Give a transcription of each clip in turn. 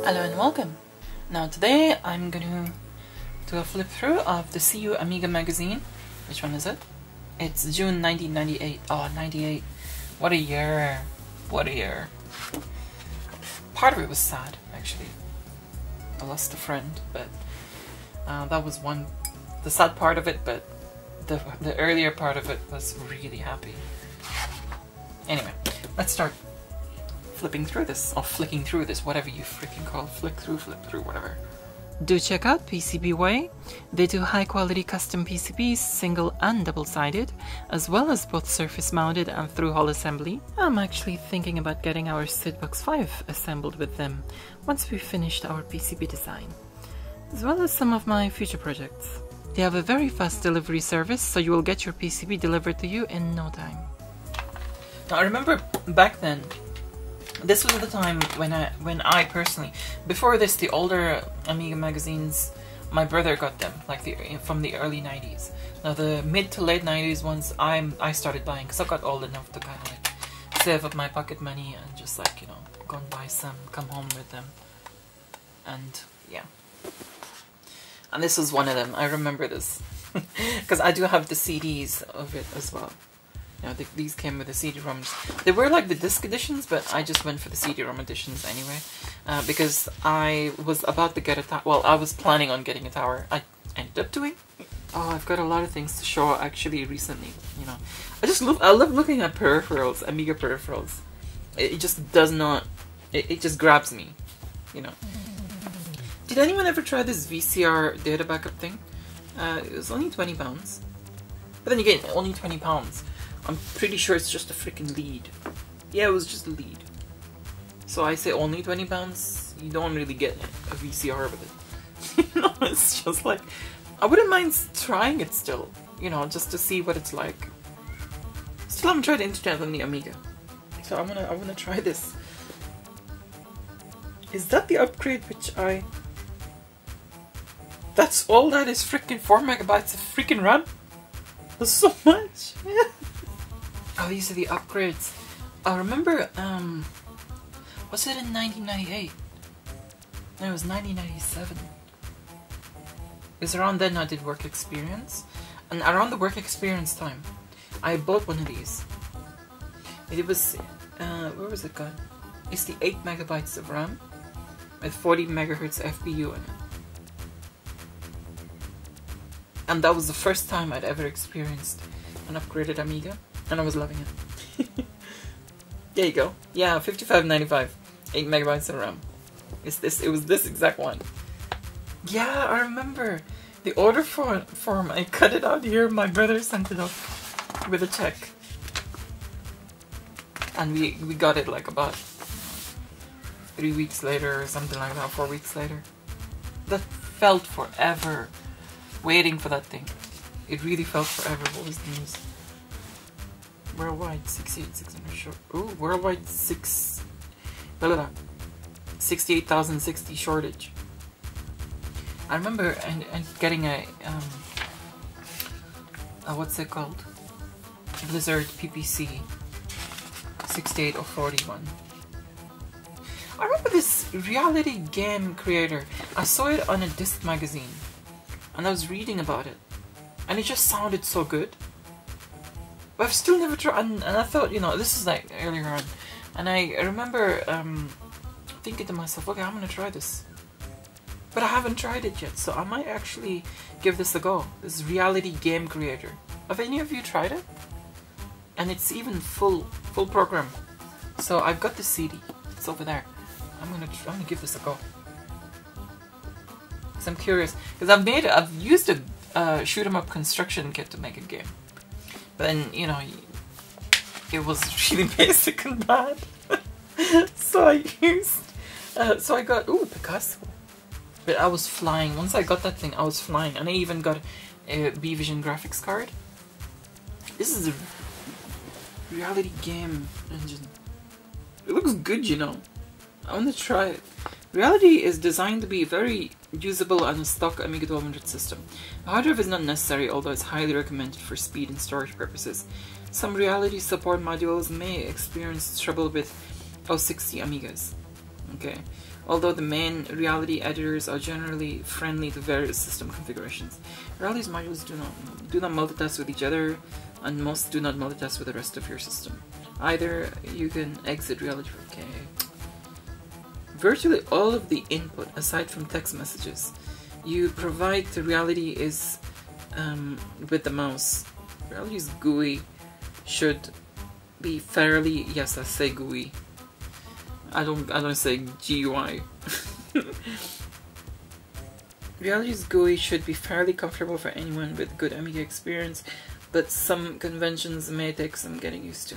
Hello and welcome. Now today I'm gonna do a flip through of the CU Amiga magazine. Which one is it? It's June 1998. Oh, 98. What a year. What a year. Part of it was sad, actually. I lost a friend, but that was the sad part of it, but the earlier part of it was really happy. Anyway, let's start flipping through this, or flicking through this, whatever you freaking call it. Flip through, whatever. Do check out PCBWay. They do high quality custom PCBs, single and double-sided, as well as both surface mounted and through-hole assembly. I'm actually thinking about getting our SidBox 5 assembled with them once we've finished our PCB design, as well as some of my future projects. They have a very fast delivery service, so you will get your PCB delivered to you in no time. Now I remember back then, this was the time when I personally, before this, the older Amiga magazines, my brother got them, like from the early 90s. Now the mid to late 90s ones, I started buying, because I got old enough to kind of like save up my pocket money and just like, you know, go and buy some, come home with them, and yeah. And this was one of them. I remember this, because I do have the CDs of it as well. Now these came with the CD-ROMs. They were like the disc editions, but I just went for the CD-ROM editions anyway, because I was about to get a tower. Well, I was planning on getting a tower. I ended up doing. Oh, I've got a lot of things to show actually recently. You know, I love looking at peripherals, Amiga peripherals. It just does not. It just grabs me. You know. Did anyone ever try this VCR data backup thing? It was only £20, but then again, only £20. I'm pretty sure it's just a freaking lead. Yeah, it was just a lead. So I say only £20. You don't really get a VCR with it. You know, it's just like, I wouldn't mind trying it still. You know, just to see what it's like. Still haven't tried the internet on the Amiga, so I wanna try this. Is that the upgrade which I? That's all that is freaking 4 megabytes of freaking RAM? That's so much. Oh, these are the upgrades. I remember, was it in 1998? No, it was 1997. Because around then I did work experience. And around the work experience time, I bought one of these. It was, where was it gone? It's the 8 megabytes of RAM with 40 megahertz FPU in it. And that was the first time I'd ever experienced an upgraded Amiga. And I was loving it. There you go. Yeah, 55.95, 8 megabytes of RAM. It was this exact one. Yeah, I remember the order form. I cut it out here. My brother sent it up with a check, and we got it like about 3 weeks later or something like that. 4 weeks later. That felt forever. Waiting for that thing. It really felt forever. What was the news? Worldwide 68,600 short. Ooh, worldwide 68,060 shortage. I remember and getting a what's it called? Blizzard PPC 68041. I remember this reality game creator. I saw it on a disc magazine, and I was reading about it, and it just sounded so good. But I've still never tried, and I thought, you know, this is like earlier on, and I remember thinking to myself, okay, I'm gonna try this, but I haven't tried it yet, so I might actually give this a go. This reality game creator. Have any of you tried it? And it's even full program. So I've got the CD. It's over there. I'm gonna give this a go. Cause I'm curious. Cause I've used a shoot 'em up construction kit to make a game. But then, you know, it was really basic and bad. So I got, ooh, Picasso. But I was flying. Once I got that thing, I was flying. And I even got a B-Vision graphics card. This is a reality game engine. It looks good, you know. I want to try it. Reality is designed to be very usable on a stock Amiga 1200 system. A hard drive is not necessary, although it's highly recommended for speed and storage purposes. Some reality support modules may experience trouble with 060 Amigas. Okay. although the main reality editors are generally friendly to various system configurations. Reality's modules do not multitask with each other, and most do not multitask with the rest of your system. Either you can exit reality. Okay. Virtually all of the input, aside from text messages, you provide to reality is with the mouse. Reality's GUI should be fairly, yes, I say GUI. I don't say GUI. Reality's GUI should be fairly comfortable for anyone with good Amiga experience, but some conventions may take some getting used to.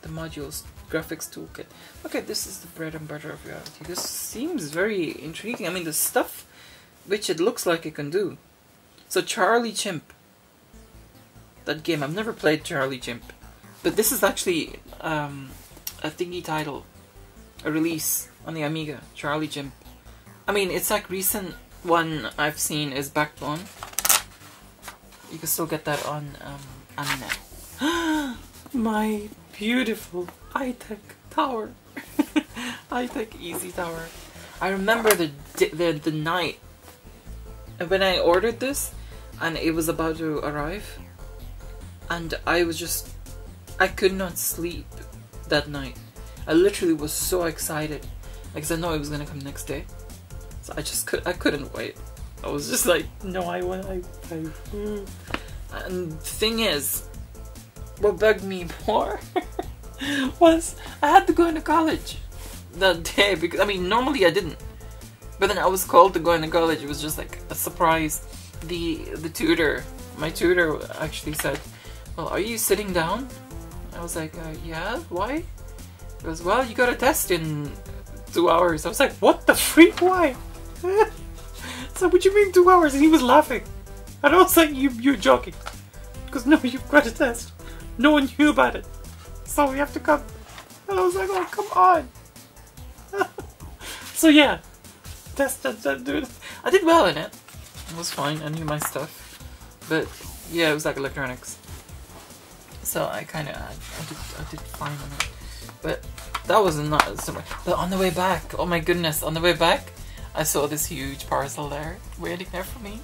The modules, graphics toolkit. Okay, this is the bread and butter of Reality. This seems very intriguing. I mean, the stuff which it looks like it can do. So Charlie Chimp. That game, I've never played Charlie Chimp. But this is actually a thingy title. A release on the Amiga. Charlie Chimp. I mean, it's like recent one I've seen is Backbone. You can still get that on Amiga. My beautiful high-tech tower. High-tech easy tower. I remember the night when I ordered this and it was about to arrive, and I could not sleep that night. I literally was so excited because I know it was gonna come next day. So I couldn't wait. I was just like, no, I want. And the thing is, what bugged me more was I had to go into college that day, because I mean normally I didn't, but then I was called to go into college. It was just like a surprise. My tutor actually said, well, are you sitting down? I was like, yeah, why? He goes, well, you got a test in 2 hours. I was like, what the freak, why? So what you mean 2 hours? And he was laughing. And I was like, you're joking. Because no, you've got a test. No one knew about it. So we have to come. And I was like, oh, come on. So yeah. Test that dude. I did well in it. It was fine. I knew my stuff. But yeah, it was like electronics. So I did fine on it. But that was not so much. But on the way back, oh my goodness, on the way back, I saw this huge parcel there, waiting there for me.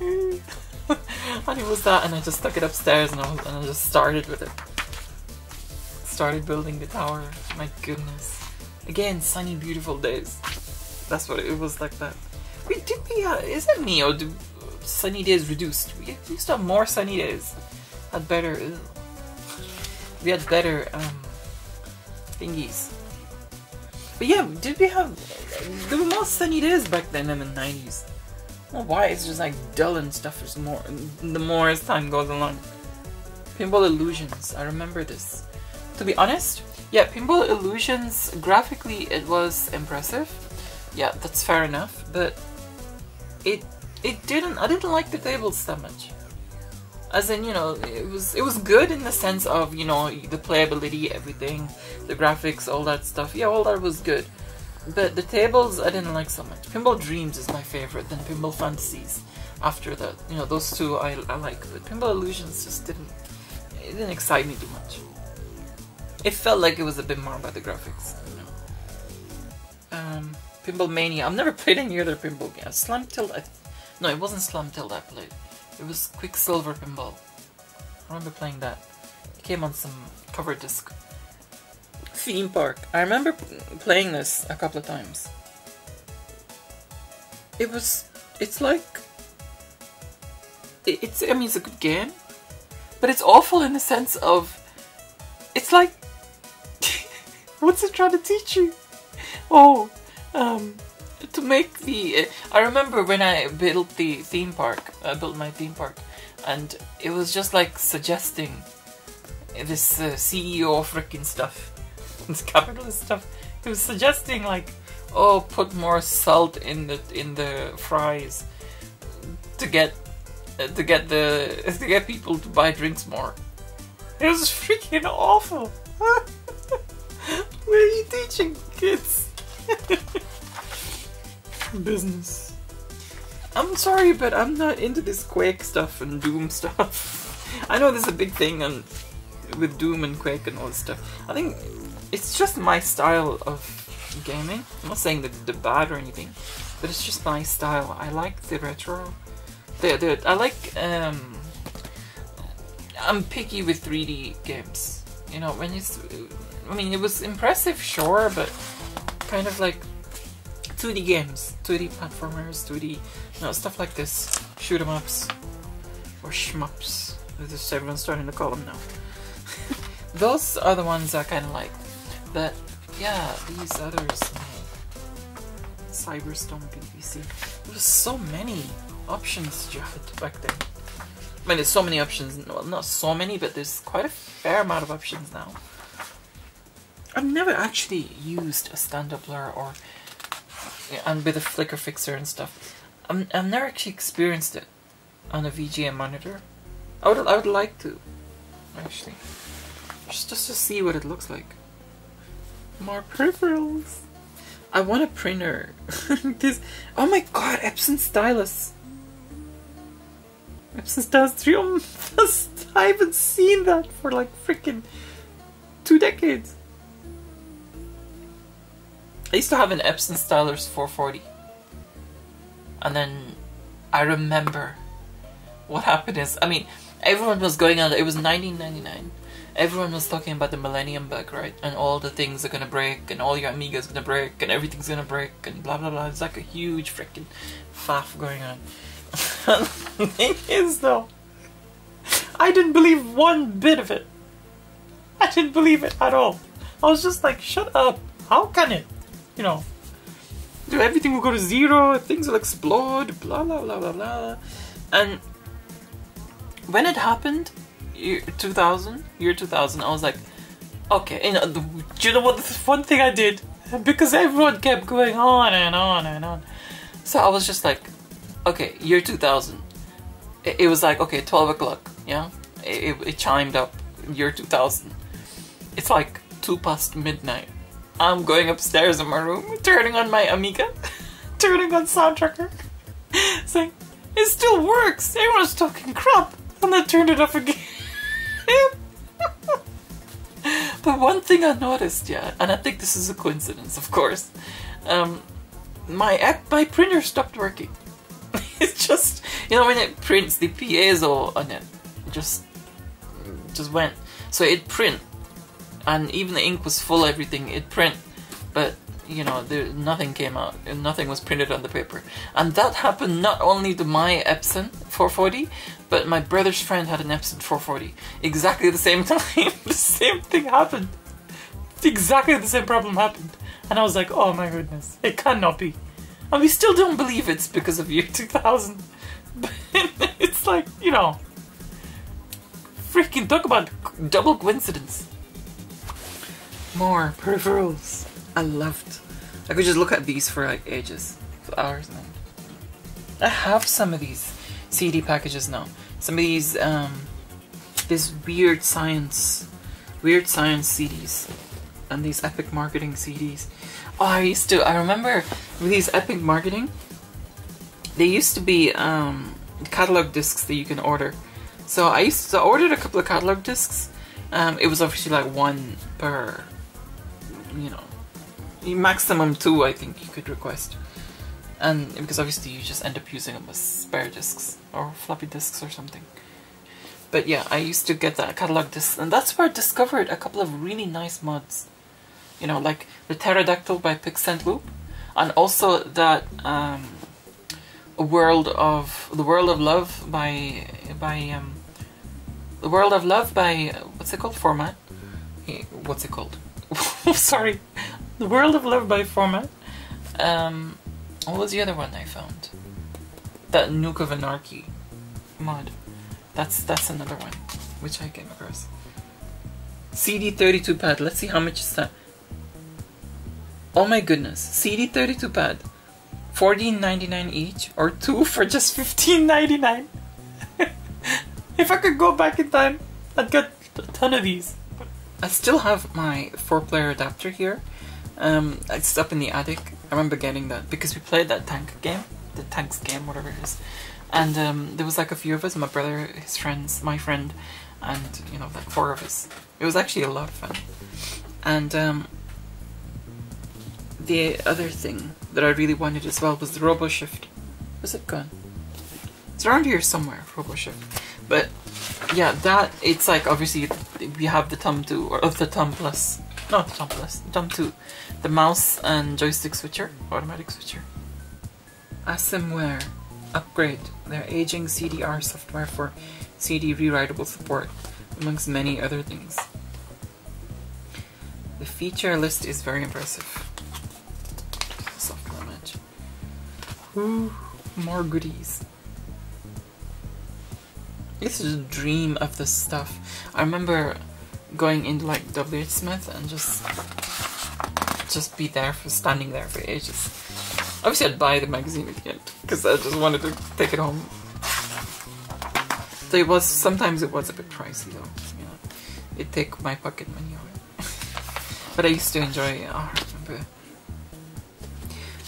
And it was that, and I just took it upstairs and I just started with it. Started building the tower. My goodness. Again, sunny, beautiful days. That's what it was like that. Is that me, or do sunny days reduced? We used to have more sunny days. We had better thingies. But yeah, there were more sunny days back then in the 90s. I don't know why, it's just like dull and stuff is more, the more as time goes along. Pinball Illusions, I remember this. To be honest, yeah, Pinball Illusions, graphically it was impressive. Yeah, that's fair enough, but I didn't like the tables that much. As in, you know, it was good in the sense of, you know, the playability, everything, the graphics, all that stuff. Yeah, all that was good. But the tables, I didn't like so much. Pinball Dreams is my favorite, then Pinball Fantasies. After that, you know, those two I like. But Pinball Illusions just didn't excite me too much. It felt like it was a bit more about the graphics, you know. Pinball Mania. I've never played any other pinball game. Slam Tilt. No, it wasn't Slam Tilt I played. It was Quicksilver Pinball. I remember playing that. It came on some cover disc. Theme Park. I remember playing this a couple of times. It's like... I mean, it's a good game. But it's awful in the sense of... It's like... What's it trying to teach you? Oh, to make the... I remember when I built the theme park, I built my theme park, and it was just like suggesting this CEO freaking stuff, this capitalist stuff. It was suggesting like, oh, put more salt in the fries to get people to buy drinks more. It was freaking awful. What are you teaching kids? Business. I'm sorry, but I'm not into this Quake stuff and Doom stuff. I know this is a big thing with Doom and Quake and all this stuff. I think it's just my style of gaming. I'm not saying that they're bad or anything, but it's just my style. I like the retro. I like. I'm picky with 3D games. You know, when it's. I mean, it was impressive, sure, but kind of like 2D games, 2D platformers, 2D, you know, stuff like this. Shoot 'em ups or shmups. This everyone's starting to call them now. Those are the ones I kind of like. But yeah, these others, Cyberstone PVC. There was so many options you had back then. I mean, there's so many options. Well, not so many, but there's quite a fair amount of options now. I've never actually used a stand-up blur or and with a flicker fixer and stuff. I've never actually experienced it on a VGA monitor. I would like to, actually, just to see what it looks like. More peripherals. I want a printer. This, oh my god, Epson stylus. Epson stylus 3. I haven't seen that for like freaking 2 decades. I used to have an Epson stylus 440, and then I remember what happened is, I mean, everyone was going on, it was 1999, everyone was talking about the millennium bug, right, and all the things are gonna break, and all your Amiga's gonna break, and everything's gonna break, and blah blah blah. It's like a huge freaking faff going on. The thing is though, I didn't believe one bit of it. I didn't believe it at all. I was just like, shut up, how can it? You know, everything will go to 0, things will explode, blah blah blah blah blah. And when it happened, year 2000, I was like, okay, you know, do you know what, this one thing I did? Because everyone kept going on and on and on. So I was just like, okay, year 2000. It was like, okay, 12 o'clock, yeah? It chimed up, year 2000. It's like 2 past midnight. I'm going upstairs in my room, turning on my Amiga, turning on Soundtracker, saying, it still works, everyone's talking crap, and I turned it off again. But one thing I noticed, yeah, and I think this is a coincidence, of course, my printer stopped working. It's just, you know, when it prints, the piezo on it just went, so it print. And even the ink was full, everything, it print, but you know, nothing came out, and nothing was printed on the paper. And that happened not only to my Epson 440, but my brother's friend had an Epson 440. Exactly the same time, the same thing happened. Exactly the same problem happened. And I was like, oh my goodness, it cannot be. And we still don't believe it's because of year 2000. But it's like, you know, freaking talk about double coincidence. More peripherals. I could just look at these for like ages, for hours now. I have some of these CD packages now. Some of these, this weird science CDs, and these epic marketing CDs. Oh, I remember with these epic marketing, they used to be catalog discs that you can order. So I ordered a couple of catalog discs. It was obviously like 1 per, you know, maximum 2 I think you could request. And because obviously you just end up using them as spare discs or floppy disks or something. But yeah, I used to get that catalog disc, and that's where I discovered a couple of really nice mods. You know, like the Pterodactyl by Pixent Loop, and also that The World of Love by what's it called? Format. What's it called? Sorry, The World of Love by Format. What was the other one I found? That Nuke of Anarchy mod. That's another one which I came across. CD32 pad. Let's see how much is that. Oh my goodness, CD32 pad, $14.99 each, or 2 for just $15.99. If I could go back in time, I'd get a ton of these. I still have my 4-player adapter here. It's up in the attic. I remember getting that because we played that tank game, the tanks game, whatever it is. And there was like a few of us, my brother, his friends, my friend, and you know, like 4 of us. It was actually a lot of fun. And the other thing that I really wanted as well was the RoboShift. Where's it gone? It's around here somewhere, RoboShift. But yeah, that, it's like, obviously we have the Thumb 2, or the Thumb Plus, not the Thumb Plus, the Thumb 2, the mouse and joystick switcher, automatic switcher. Assemware upgrade their aging CD-R software for CD rewritable support, amongst many other things. The feature list is very impressive. Software match. Ooh, more goodies. I used to dream of this stuff. I remember going into like WH Smith and just be there for standing there for ages. Obviously I'd buy the magazine again because I just wanted to take it home. So it was, sometimes it was a bit pricey though. You know, it'd take my pocket money away. But I used to enjoy it. Oh, I remember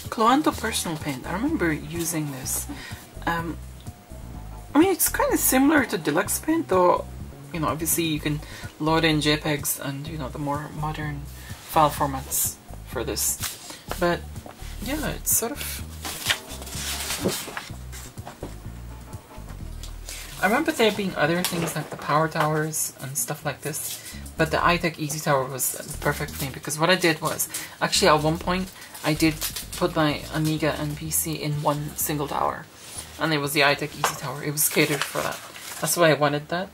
Cloanto Personal Paint. I remember using this. I mean, it's kind of similar to Deluxe Paint, though, you know, obviously you can load in JPEGs and, you know, the more modern file formats for this. But, yeah, it's sort of... I remember there being other things like the Power Towers and stuff like this, but the iTech Easy Tower was perfect for me, because what I did was, actually at one point, I did put my Amiga and PC in one single tower. And it was the iTech Easy Tower. It was catered for that. That's why I wanted that.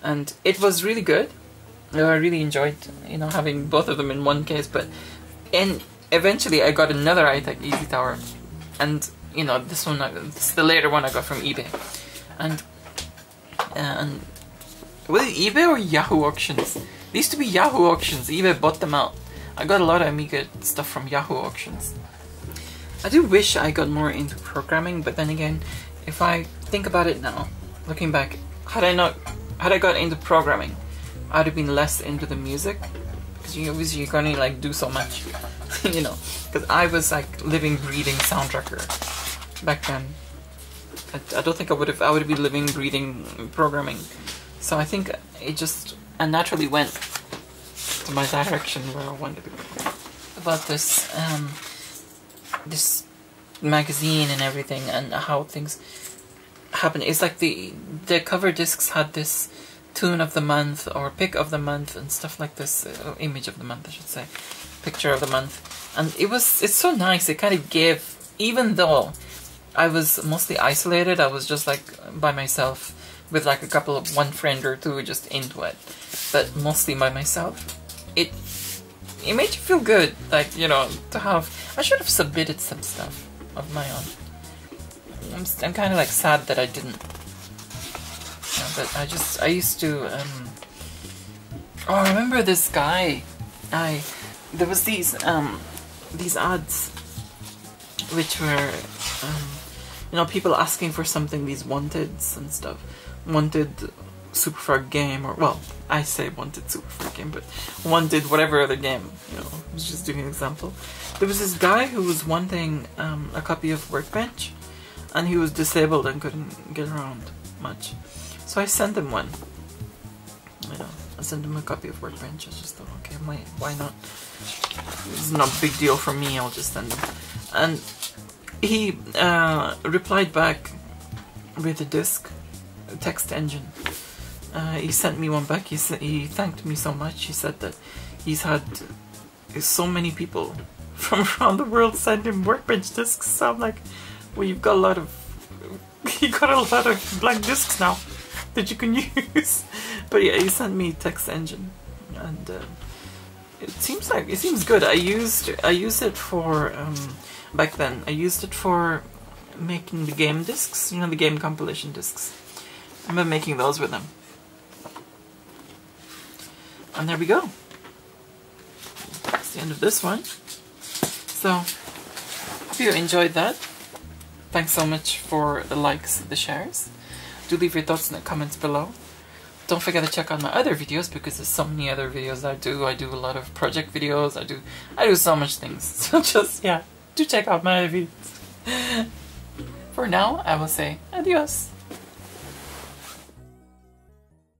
And it was really good. I really enjoyed, you know, having both of them in one case. But eventually I got another iTech Easy Tower. And, you know, this one, this is the later one I got from eBay. And was it eBay or Yahoo Auctions? They used to be Yahoo Auctions. eBay bought them out. I got a lot of Amiga stuff from Yahoo Auctions. I do wish I got more into programming, but then again, if I think about it now, looking back, had I got into programming, I'd have been less into the music, because you can only like do so much, you know. Because I was like living, breathing soundtracker back then. I don't think I would have been living, breathing programming. So I think it just naturally went to my direction where I wanted to go. About this this magazine and everything and how things happen. It's like the cover discs had this tune of the month or pick of the month and stuff like this, image of the month I should say, picture of the month, and it's so nice. It kind of gave, even though I was mostly isolated, I was just like by myself with like one friend or two just into it, but mostly by myself. It made you feel good, like, you know, to have. I should have submitted some stuff of my own. I'm kind of like sad that I didn't. Yeah, but I used to. Oh, I remember this guy. There was these ads, which were, you know, people asking for something. These wanteds and stuff. Wanted Super Frog game, or well, I say wanted Super Frog game, but wanted whatever other game, you know, I was just doing an example. There was this guy who was wanting a copy of Workbench, and he was disabled and couldn't get around much. So I sent him one. You know, I sent him a copy of Workbench. I just thought, okay, why not? It's not a big deal for me, I'll just send him. And he replied back with a disk, a text engine. He sent me one back. He thanked me so much. He said that he's had so many people from around the world send him Workbench discs. So I'm like, well, you got a lot of blank discs now that you can use. But yeah, he sent me text engine, and it seems good. I used it for back then. I used it for making the game discs. You know, the game compilation discs. I remember making those with them. And there we go. That's the end of this one. So, hope you enjoyed that. Thanks so much for the likes, the shares. Do leave your thoughts in the comments below. Don't forget to check out my other videos, because there's so many other videos I do. I do a lot of project videos. I do so much things. So just, yeah, do check out my videos. For now, I will say adios.